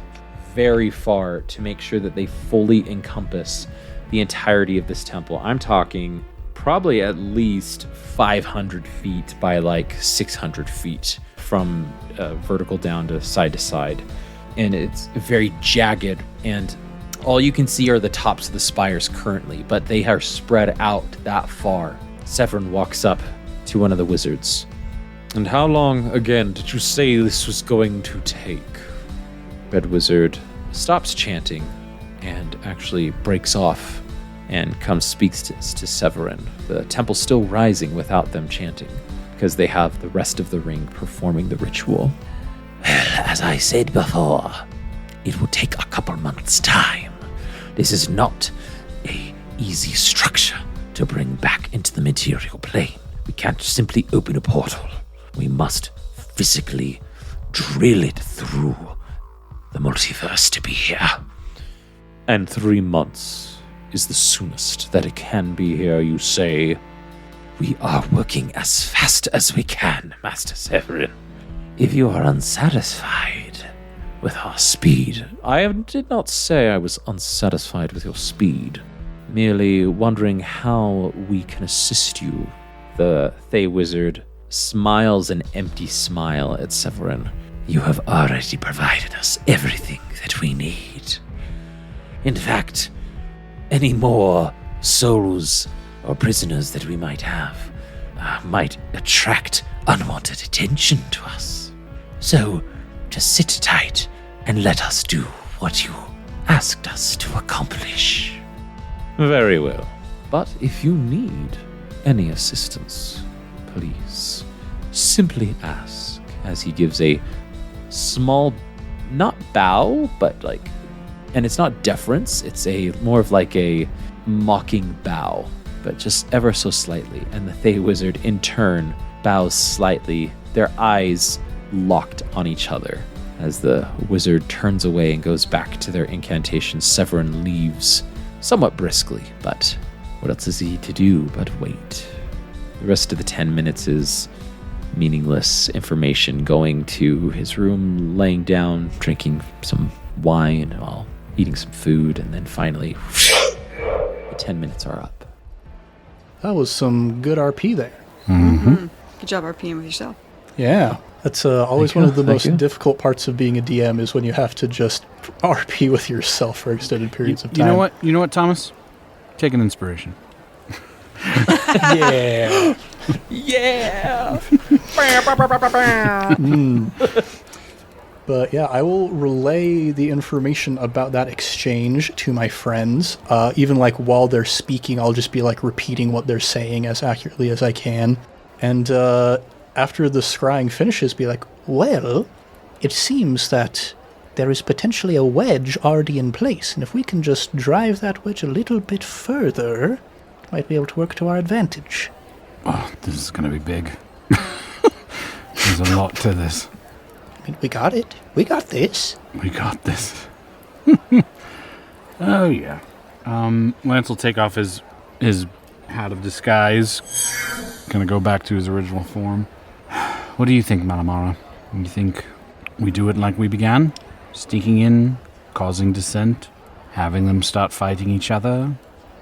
very far to make sure that they fully encompass the entirety of this temple. I'm talking probably at least 500 feet by like 600 feet from vertical down to side. And it's very jagged, and all you can see are the tops of the spires currently, but they are spread out that far. Severin walks up to one of the wizards. And how long, again, did you say this was going to take? Red Wizard stops chanting and actually breaks off and speaks to Severin. The temple's still rising without them chanting because they have the rest of the ring performing the ritual. Well, as I said before, it will take a couple months' time. This is not an easy structure to bring back into the material plane. We can't simply open a portal. We must physically drill it through the multiverse to be here. And 3 months is the soonest that it can be here, you say? We are working as fast as we can, Master Severin. If you are unsatisfied with our speed... I did not say I was unsatisfied with your speed. Merely wondering how we can assist you. The Fey Wizard smiles an empty smile at Severin. You have already provided us everything that we need. In fact, any more souls or prisoners that we might have might attract unwanted attention to us. So, just sit tight and let us do what you asked us to accomplish. Very well. But if you need any assistance, please simply ask. As he gives a small, not bow, but like, and it's not deference, it's a more of like a mocking bow, but just ever so slightly. And the Fey Wizard in turn bows slightly, their eyes locked on each other. As the wizard turns away and goes back to their incantation, Severin leaves somewhat briskly, but what else is he to do but wait? The rest of the 10 minutes is meaningless information, going to his room, laying down, drinking some wine, while eating some food, and then finally, the 10 minutes are up. That was some good RP there. Mm-hmm. Good job RPing with yourself. Yeah. That's always one of the most difficult parts of being a DM is when you have to just RP with yourself for extended periods of time. You know what, Thomas? Take an inspiration. Yeah. Yeah. But yeah, I will relay the information about that exchange to my friends. Even like while they're speaking, I'll just be like repeating what they're saying as accurately as I can. And after the scrying finishes, be like, well, it seems that there is potentially a wedge already in place, and if we can just drive that wedge a little bit further, it might be able to work to our advantage. Oh, this is going to be big. There's a lot to this. I mean, we got it. We got this. We got this. Oh, yeah. Lance will take off his hat of disguise. Gonna go back to his original form. What do you think, Malamara? You think we do it like we began? Sneaking in, causing dissent, having them start fighting each other?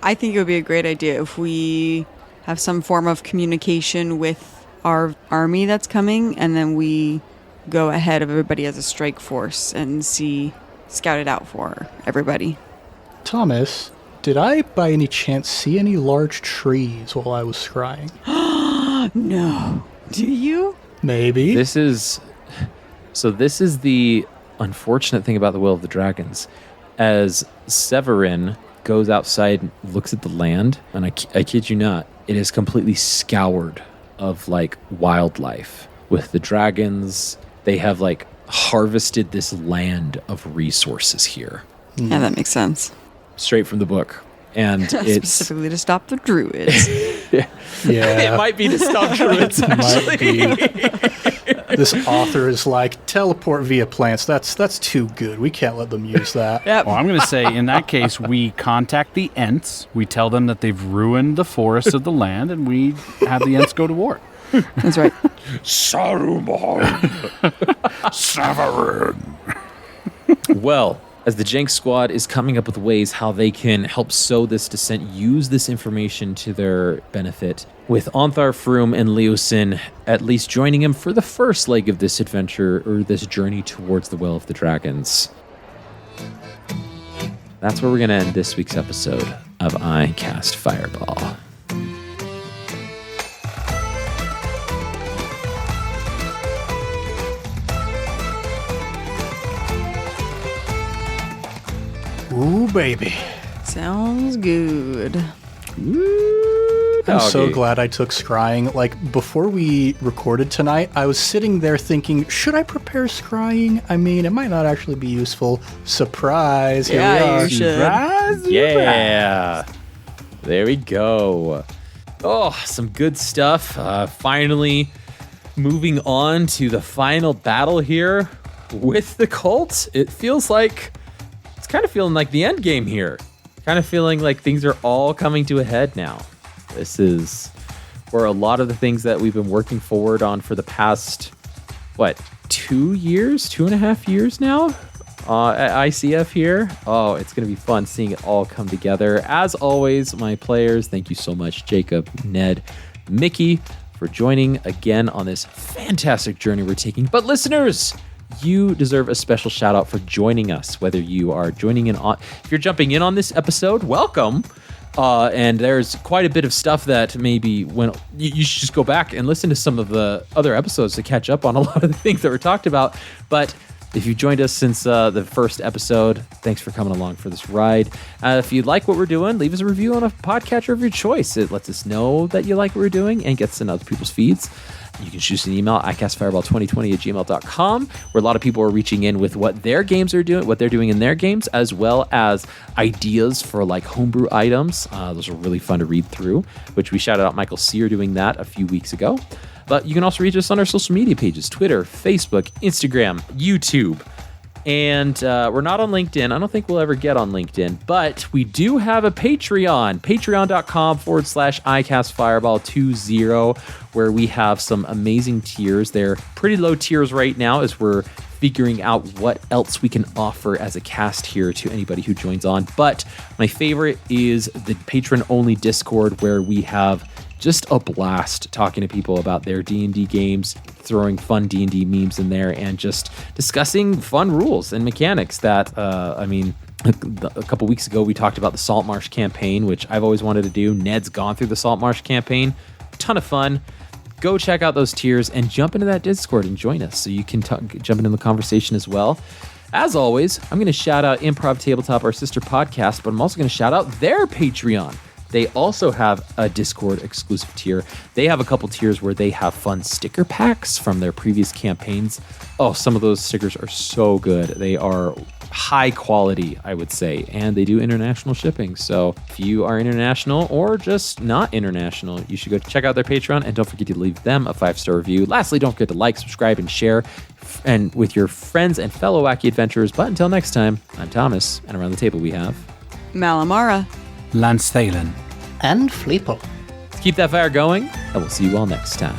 I think it would be a great idea if we have some form of communication with our army that's coming, and then we go ahead of everybody as a strike force and scout it out for everybody. Thomas, did I by any chance see any large trees while I was scrying? No. Do you? Maybe. This is the unfortunate thing about the Will of the Dragons. As Severin goes outside and looks at the land, and I kid you not, it is completely scoured of like wildlife. With the dragons, they have like harvested this land of resources here. Yeah, that makes sense. Straight from the book. And it's Specifically to stop the druids. Yeah. it might be to stop druids, Might be. actually. This author is like, teleport via plants. That's too good. We can't let them use that. Yep. Well, I'm going to say, in that case, we contact the Ents. We tell them that they've ruined the forests of the land, and we have the Ents go to war. That's right. Saruman! Severin! Well, as the Jenks squad is coming up with ways how they can help sow this dissent, use this information to their benefit, with Ontharr, Froome, and Leosin at least joining him for the first leg of this adventure, or this journey towards the Well of the Dragons. That's where we're going to end this week's episode of I Cast Fireball. Ooh, baby. Sounds good. I'm so Doggy. glad I took scrying. Like, before we recorded tonight, I was sitting there thinking, should I prepare scrying? I mean, it might not actually be useful. Surprise. Here we Yeah, are. you should. Yeah. There we go. Oh, some good stuff. Finally moving on to the final battle here with the cult. It feels like, it's kind of feeling like the end game here. Kind of feeling like things are all coming to a head now. This is where a lot of the things that we've been working forward on for the past, 2.5 years now at ICF here. Oh, it's going to be fun seeing it all come together. As always, my players, thank you so much, Jacob, Ned, Mickey, for joining again on this fantastic journey we're taking. But listeners, you deserve a special shout out for joining us, whether you are joining in on, if you're jumping in on this episode, welcome. And there's quite a bit of stuff that maybe when you should just go back and listen to some of the other episodes to catch up on a lot of the things that were talked about. But if you joined us since the first episode, thanks for coming along for this ride. If you like what we're doing, leave us a review on a podcatcher of your choice. It lets us know that you like what we're doing and gets in other people's feeds. You can shoot us an email, icastfireball2020@gmail.com, where a lot of people are reaching in with what their games are doing, what they're doing in their games, as well as ideas for like homebrew items. Those are really fun to read through, which we shouted out Michael Sear doing that a few weeks ago. But you can also reach us on our social media pages, Twitter, Facebook, Instagram, YouTube. And we're not on LinkedIn. I don't think we'll ever get on LinkedIn, but we do have a Patreon, patreon.com/ICastFireball20, where we have some amazing tiers. They're pretty low tiers right now as we're figuring out what else we can offer as a cast here to anybody who joins on. But my favorite is the patron-only Discord, where we have just a blast talking to people about their D&D games, throwing fun D&D memes in there, and just discussing fun rules and mechanics that, a couple weeks ago we talked about the Saltmarsh campaign, which I've always wanted to do. Ned's gone through the Saltmarsh campaign. Ton of fun. Go check out those tiers and jump into that Discord and join us so you can jump into the conversation as well. As always, I'm going to shout out Improv Tabletop, our sister podcast, but I'm also going to shout out their Patreon. They also have a Discord exclusive tier. They have a couple tiers where they have fun sticker packs from their previous campaigns. Oh, some of those stickers are so good. They are high quality, I would say, and they do international shipping. So if you are international or just not international, you should go check out their Patreon, and don't forget to leave them a 5-star review. Lastly, don't forget to like, subscribe, and share and with your friends and fellow wacky adventurers. But until next time, I'm Thomas, and around the table we have Malamara. Lance Thalen. And Fleeple. Keep that fire going, and we'll see you all next time.